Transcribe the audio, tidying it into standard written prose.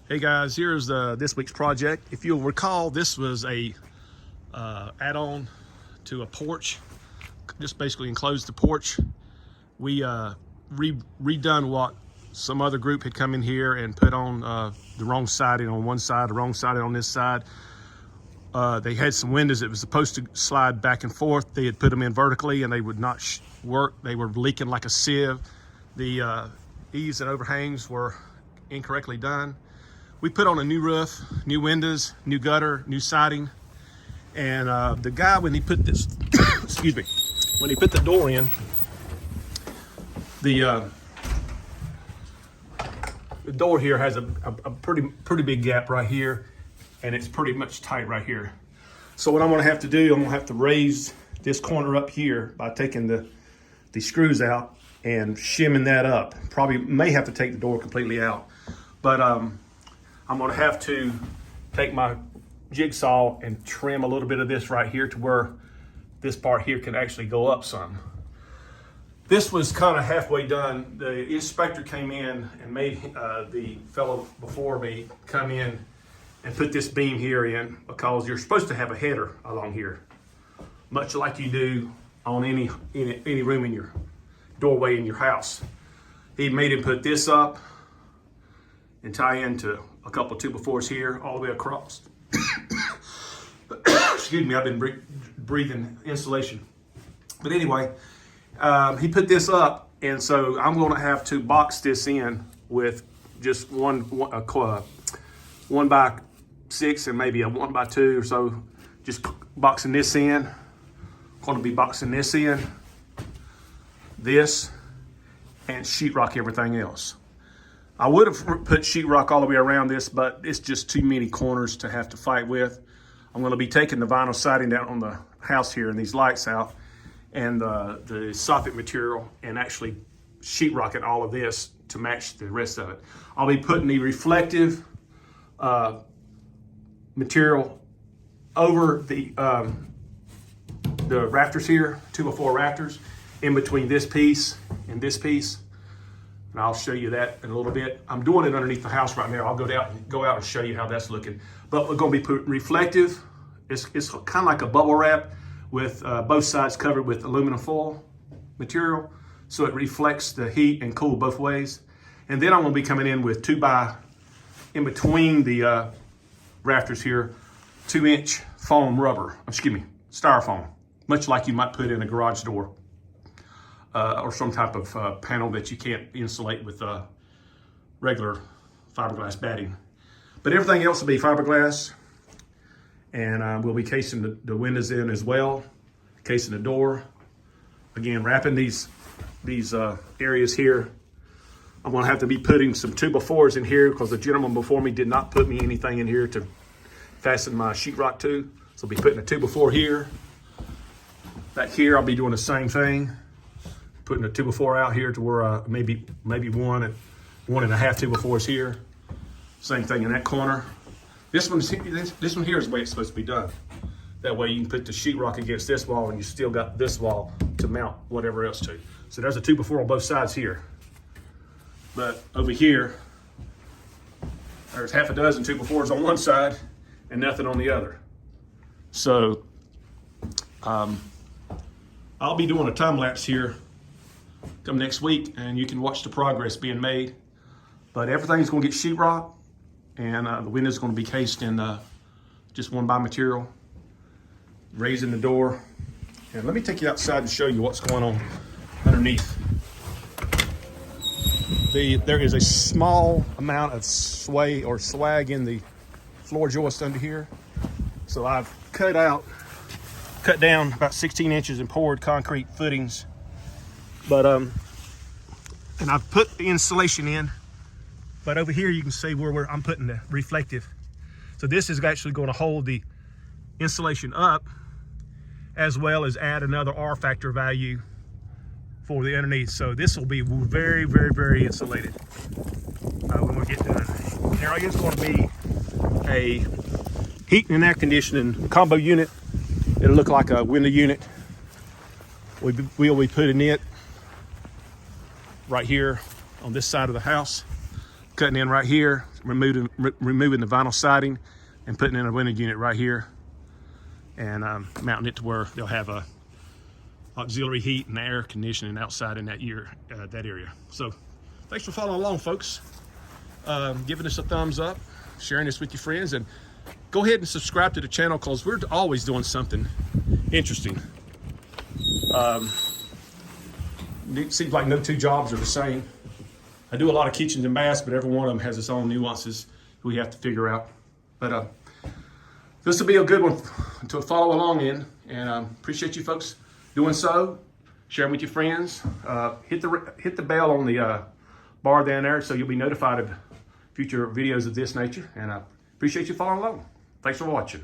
Hey guys, here's this week's project. If you'll recall, this was a add-on to a porch. Just basically enclosed the porch. We redone what some other group had come in here and put on the wrong siding on one side, the wrong siding on this side. They had some windows that was supposed to slide back and forth. They had put them in vertically and they would not work. They were leaking like a sieve. The eaves and overhangs were incorrectly done. We put on a new roof, new windows, new gutter, new siding. And the guy, when he put this, excuse me, when he put the door in, the door here has a pretty big gap right here, and it's pretty much tight right here. So what I'm gonna have to do, I'm gonna have to raise this corner up here by taking the screws out and shimming that up. Probably may have to take the door completely out, but I'm gonna have to take my jigsaw and trim a little bit of this right here to where this part here can actually go up some. This was kind of halfway done. The inspector came in and made the fellow before me come in and put this beam here in because you're supposed to have a header along here, much like you do on any room in your doorway in your house. He made him put this up and tie into a couple of 2x4s here all the way across. Excuse me, I've been breathing insulation. But anyway, he put this up, and so I'm going to have to box this in with just one by 6 and maybe a 1 by 2 or so. Just boxing this in. Going to be boxing this in, this, and sheetrock everything else. I would have put sheetrock all the way around this, but it's just too many corners to have to fight with. I'm going to be taking the vinyl siding down on the house here and these lights out and the soffit material and actually sheetrocking all of this to match the rest of it. I'll be putting the reflective material over the rafters here, 2x4 rafters, in between this piece and this piece. And I'll show you that in a little bit. I'm doing it underneath the house right now. I'll go out and show you how that's looking. But we're going to be putting reflective. It's kind of like a bubble wrap with both sides covered with aluminum foil material, so it reflects the heat and cool both ways. And then I'm going to be coming in with 2x, in between the rafters here, 2-inch foam rubber. Excuse me, styrofoam, much like you might put in a garage door. Or some type of panel that you can't insulate with regular fiberglass batting. But everything else will be fiberglass, and we'll be casing the windows in as well, casing the door. Again, wrapping these areas here. I'm gonna have to be putting some 2x4s in here because the gentleman before me did not put me anything in here to fasten my sheetrock to. So I'll be putting a 2x4 here. Back here, I'll be doing the same thing. Putting a 2x4 out here to where maybe 1.5 2x4s here. Same thing in that corner. This one here is the way it's supposed to be done. That way you can put the sheetrock against this wall and you still got this wall to mount whatever else to. So there's a 2x4 on both sides here. But over here, there's half a dozen 2x4s on one side and nothing on the other. So I'll be doing a time lapse here come next week, and you can watch the progress being made. But everything's going to get sheetrock, and the window's going to be cased in just 1x material. Raising the door, and let me take you outside and show you what's going on underneath. There is a small amount of sway or swag in the floor joist under here, so I've cut down about 16 inches and poured concrete footings. But and I've put the insulation in, but over here you can see where I'm putting the reflective. So this is actually going to hold the insulation up, as well as add another R factor value for the underneath. So this will be very, very, very insulated when we get done. There is going to be a heating and air conditioning combo unit. It'll look like a window unit. We'll be putting it right here on this side of the house, cutting in right here, removing the vinyl siding and putting in a window unit right here, and mounting it to where they'll have a auxiliary heat and air conditioning outside in that area. So thanks for following along, folks. Giving us a thumbs up, sharing this with your friends, and go ahead and subscribe to the channel because we're always doing something interesting. It seems like no two jobs are the same. I do a lot of kitchens and baths, but every one of them has its own nuances we have to figure out. But this will be a good one to follow along in, and appreciate you folks doing so. Sharing with your friends. Hit the bell on the bar down there so you'll be notified of future videos of this nature, and I appreciate you following along. Thanks for watching.